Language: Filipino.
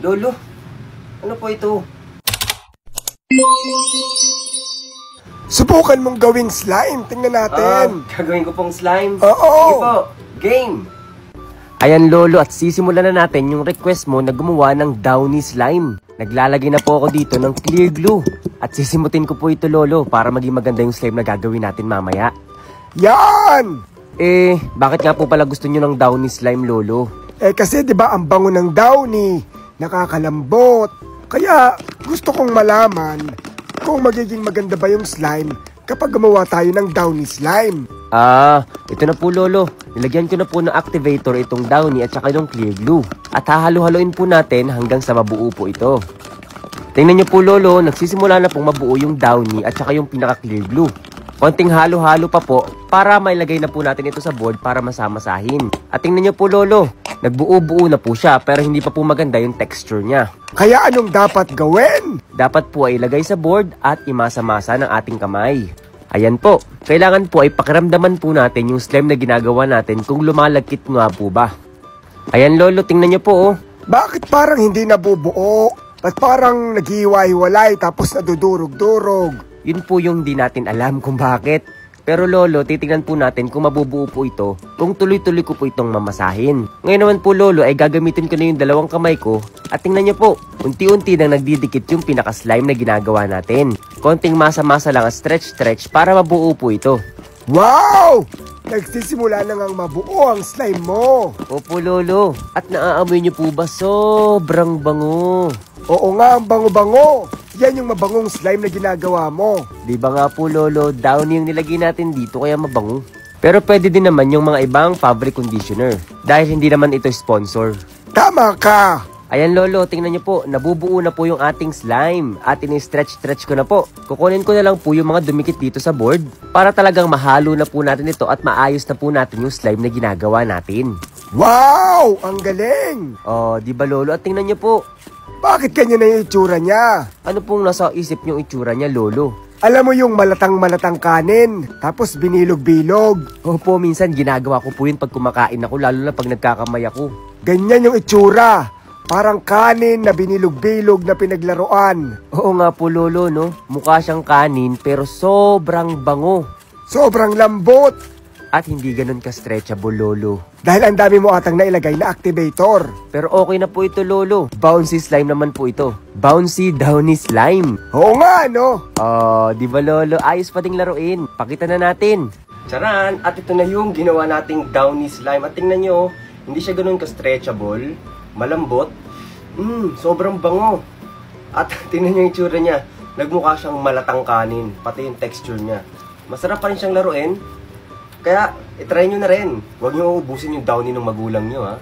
Lolo, ano po ito? Subukan mong gawing slime. Tingnan natin. Gagawin ko pong slime. Oo. Sige po, game. Ayan Lolo, at sisimulan na natin yung request mo na gumawa ng downy slime. Naglalagay na po ako dito ng clear glue. At sisimutin ko po ito Lolo para maging maganda yung slime na gagawin natin mamaya. Yan! Bakit nga po pala gusto nyo ng downy slime Lolo? Kasi 'di ba ang bango ng downy, nakakalambot. Kaya gusto kong malaman kung magiging maganda ba yung slime kapag gumawa tayo ng downy slime. Ito na po Lolo. Nilagyan ko na po ng activator itong downy at saka yung clear glue. At hahalo-haloin po natin hanggang sa mabuo po ito. Tingnan nyo po Lolo, nagsisimula na pong mabuo yung downy at saka yung pinaka-clear glue. Konting halo-halo pa po para mailagay na po natin ito sa board para masama-sahin. At tingnan nyo po Lolo, nagbuo-buo na po siya pero hindi pa po maganda yung texture niya. Kaya anong dapat gawin? Dapat po ay ilagay sa board at imasa-masa ng ating kamay. Ayan po, kailangan po ay pakiramdaman po natin yung slime na ginagawa natin kung lumalagkit nga po ba. Ayan Lolo, tingnan nyo po oh. Bakit parang hindi nabubuo? At parang naghiwa-hiwalay tapos nadudurog-durog? Yun po yung di natin alam kung bakit. Pero Lolo, titignan po natin kung mabubuo po ito, kung tuloy-tuloy ko po itong mamasahin. Ngayon naman po Lolo ay gagamitin ko na yung dalawang kamay ko at tingnan nyo po, unti-unti nang nagdidikit yung pinaka-slime na ginagawa natin. Konting masa-masa lang at stretch-stretch para mabuo po ito. Wow! Nagsisimula na ngang mabuo ang slime mo. Opo Lolo, at naaamoy nyo po ba sobrang bango? Oo nga, ang bango-bango. Yan yung mabangong slime na ginagawa mo. Di ba nga po Lolo, downy yung nilagay natin dito kaya mabango. Pero pwede din naman yung mga ibang fabric conditioner dahil hindi naman ito sponsor. Tama ka! Ayan Lolo, tingnan nyo po, nabubuo na po yung ating slime at ini-stretch-stretch ko na po. Kukunin ko na lang po yung mga dumikit dito sa board para talagang mahalo na po natin ito at maayos na po natin yung slime na ginagawa natin. Wow! Ang galing! Di ba Lolo? At tingnan nyo po. Bakit kanya na yung itsura niya? Ano pong nasa isip nyo itsura niya Lolo? Alam mo yung malatang-malatang kanin, tapos binilog-bilog. Opo, minsan ginagawa ko po yun pag kumakain ako, lalo na pag nagkakamay ako. Ganyan yung itsura. Parang kanin na binilog-bilog na pinaglaruan. Oo nga po Lolo, no? Mukha siyang kanin pero sobrang bango. Sobrang lambot. At hindi ganun ka-stretchable Lolo. Dahil ang dami mo atang nailagay na activator. Pero okay na po ito Lolo. Bouncy slime naman po ito. Bouncy downy slime. Oo nga, no? Di ba Lolo? Ayos pa ding laruin. Pakita na natin. Charan! At ito na yung ginawa nating downy slime. At tingnan nyo, hindi siya ganun ka-stretchable. Malambot. Sobrang bango. At tingnan nyo yung itsura niya. Nagmukha siyang malatang kanin. Pati yung texture niya. Masarap pa rin siyang laruin. Kaya, itry nyo na rin. Huwag nyo ubusin yung downy ng magulang nyo, ha.